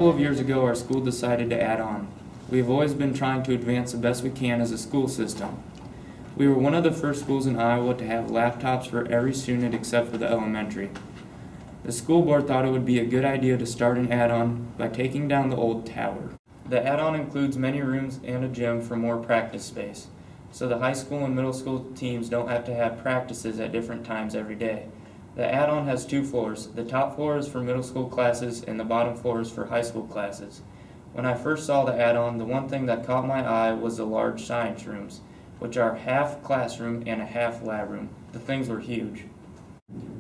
couple of years ago, our school decided to add on. We have always been trying to advance the best we can as a school system. We were one of the first schools in Iowa to have laptops for every student except for the elementary. The school board thought it would be a good idea to start an add-on by taking down the old tower. The add-on includes many rooms and a gym for more practice space, so the high school and middle school teams don't have to have practices at different times every day. The add-on has 2 floors. The top floor is for middle school classes and the bottom floor is for high school classes. When I first saw the add-on, the one thing that caught my eye was the large science rooms, which are half classroom and a half lab room. The things were huge.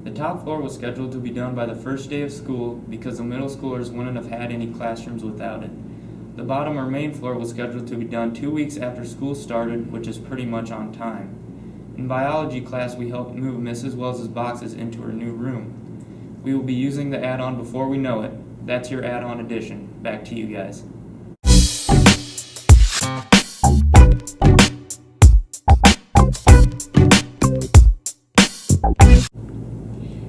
The top floor was scheduled to be done by the first day of school because the middle schoolers wouldn't have had any classrooms without it. The bottom or main floor was scheduled to be done 2 weeks after school started, which is pretty much on time. In biology class, we helped move Mrs. Wells's boxes into her new room. We will be using the add-on before we know it. That's your add-on addition. Back to you guys.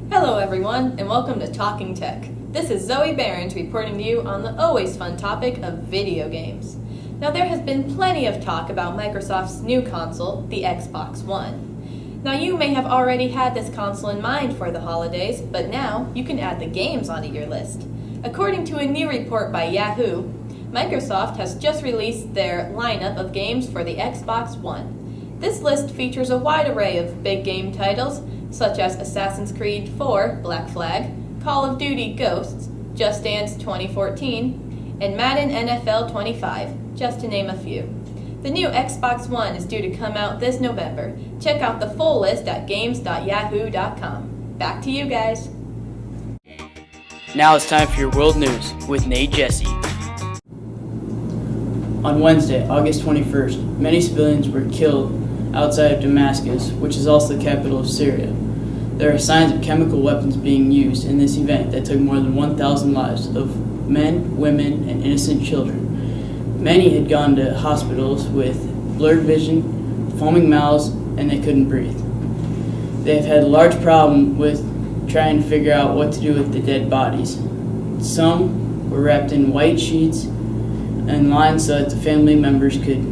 Hello everyone, and welcome to Talking Tech. This is Zoe Behrens reporting to you on the always fun topic of video games. Now there has been plenty of talk about Microsoft's new console, the Xbox One. Now you may have already had this console in mind for the holidays, but now you can add the games onto your list. According to a new report by Yahoo, Microsoft has just released their lineup of games for the Xbox One. This list features a wide array of big game titles, such as Assassin's Creed 4 Black Flag, Call of Duty Ghosts, Just Dance 2014, and Madden NFL 25, just to name a few. The new Xbox One is due to come out this November. Check out the full list at games.yahoo.com. Back to you guys. Now it's time for your world news with Nate Jesse. On Wednesday, August 21st, many civilians were killed outside of Damascus, which is also the capital of Syria. There are signs of chemical weapons being used in this event that took more than 1,000 lives of men, women, and innocent children. Many had gone to hospitals with blurred vision, foaming mouths, and they couldn't breathe. They have had a large problem with trying to figure out what to do with the dead bodies. Some were wrapped in white sheets and lined so that the family members could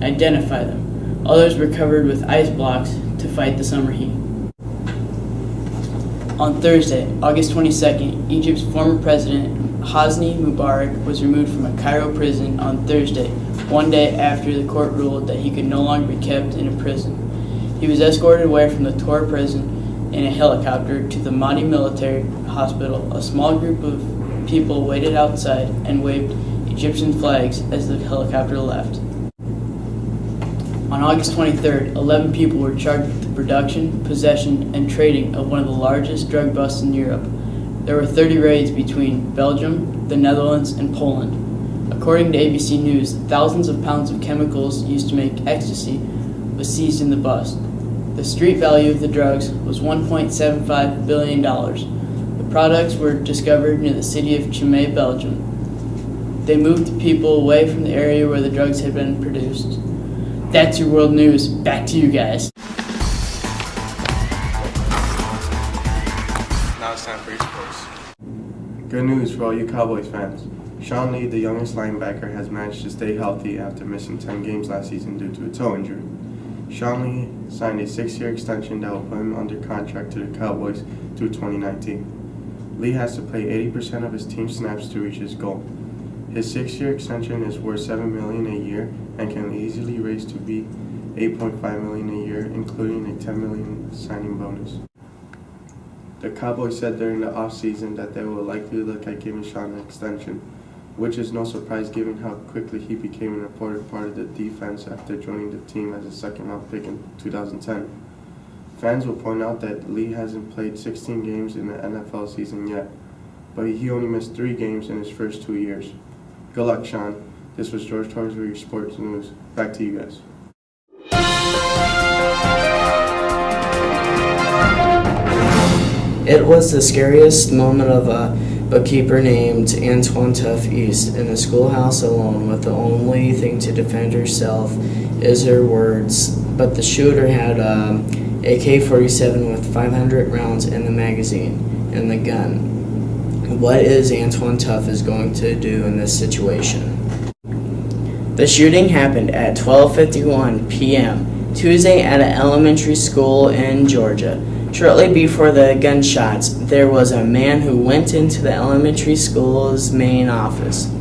identify them. Others were covered with ice blocks to fight the summer heat. On Thursday, August 22nd, Egypt's former president, Hosni Mubarak, was removed from a Cairo prison on Thursday, one day after the court ruled that he could no longer be kept in a prison. He was escorted away from the Tor prison in a helicopter to the Mahdi Military Hospital. A small group of people waited outside and waved Egyptian flags as the helicopter left. On August 23rd, 11 people were charged with the production, possession, and trading of one of the largest drug busts in Europe. There were 30 raids between Belgium, the Netherlands, and Poland. According to ABC News, thousands of pounds of chemicals used to make ecstasy was seized in the bust. The street value of the drugs was $1.75 billion. The products were discovered near the city of Chimay, Belgium. They moved the people away from the area where the drugs had been produced. That's your world news. Back to you guys. Now it's time for esports. Good news for all you Cowboys fans. Sean Lee, the youngest linebacker, has managed to stay healthy after missing 10 games last season due to a toe injury. Sean Lee signed a 6-year extension that will put him under contract to the Cowboys through 2019. Lee has to play 80% of his team snaps to reach his goal. His 6-year extension is worth $7 million a year and can easily raise to be $8.5 million a year, including a $10 million signing bonus. The Cowboys said during the offseason that they will likely look at giving Sean an extension, which is no surprise given how quickly he became an important part of the defense after joining the team as a second-round pick in 2010. Fans will point out that Lee hasn't played 16 games in the NFL season yet, but he only missed 3 games in his first 2 years. Good luck, Sean. This was George Torres with your sports news. Back to you guys. It was the scariest moment of a bookkeeper named Antoine Tuff East in a schoolhouse alone with the only thing to defend herself is her words. But the shooter had a AK-47 with 500 rounds in the magazine and the gun. What is Antoine Tuff is going to do in this situation? The shooting happened at 12:51 p.m. Tuesday at an elementary school in Georgia. Shortly before the gunshots, there was a man who went into the elementary school's main office.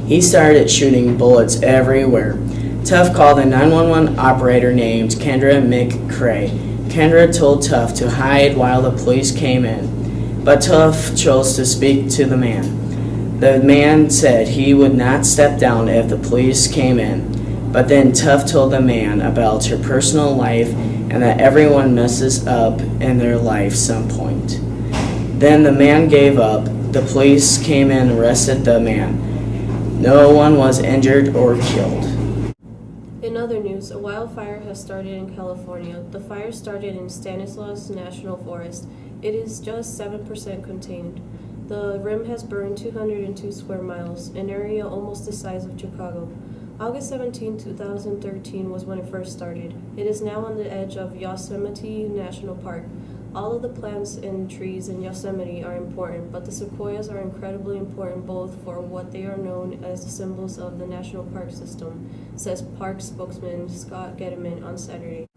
He started shooting bullets everywhere. Tuff called a 911 operator named Kendra McCrae. Kendra told Tuff to hide while the police came in, but Tuff chose to speak to the man. The man said he would not step down if the police came in, but then Tuff told the man about her personal life and that everyone messes up in their life some point. Then the man gave up. The police came in and arrested the man. No one was injured or killed. In other news, a wildfire has started in California. The fire started in Stanislaus National Forest. It is just 7% contained. The rim has burned 202 square miles, an area almost the size of Chicago. August 17, 2013 was when it first started. It is now on the edge of Yosemite National Park. All of the plants and trees in Yosemite are important, but the sequoias are incredibly important both for what they are known as the symbols of the national park system, says park spokesman Scott Getterman on Saturday.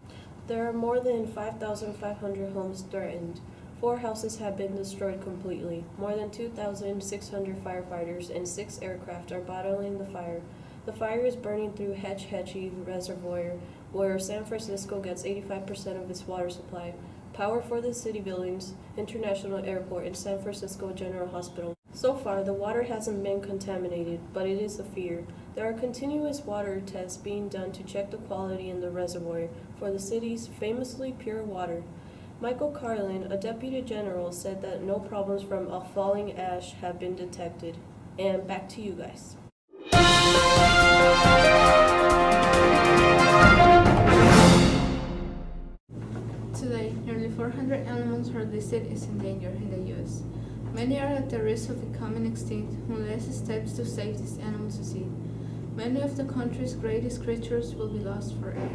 There are more than 5,500 homes threatened. 4 houses have been destroyed completely. More than 2,600 firefighters and 6 aircraft are battling the fire. The fire is burning through Hetch Hetchy Reservoir, where San Francisco gets 85% of its water supply. Power for the city buildings, International Airport, and San Francisco General Hospital. So far, the water hasn't been contaminated, but it is a fear. There are continuous water tests being done to check the quality in the reservoir for the city's famously pure water. Michael Carlin, a deputy general, said that no problems from a falling ash have been detected. And back to you guys. Today, nearly 400 animals are listed as endangered in the U.S. Many are at the risk of becoming extinct unless steps to save these animals succeed. Many of the country's greatest creatures will be lost forever.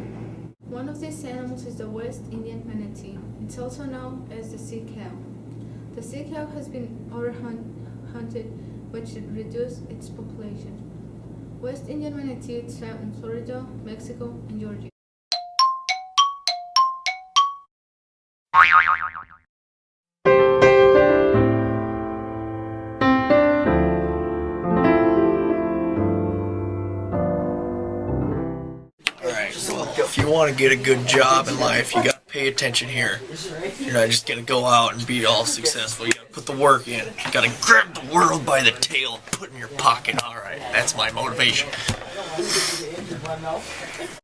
One of these animals is the West Indian manatee. It's also known as the sea cow. The sea cow has been overhunted, which reduced its population. West Indian manatee is found in Florida, Mexico, and Georgia. If you want to get a good job in life, you got to pay attention here. You're not just going to go out and be all successful. You got to put the work in. You got to grab the world by the tail and put it in your pocket. All right, that's my motivation.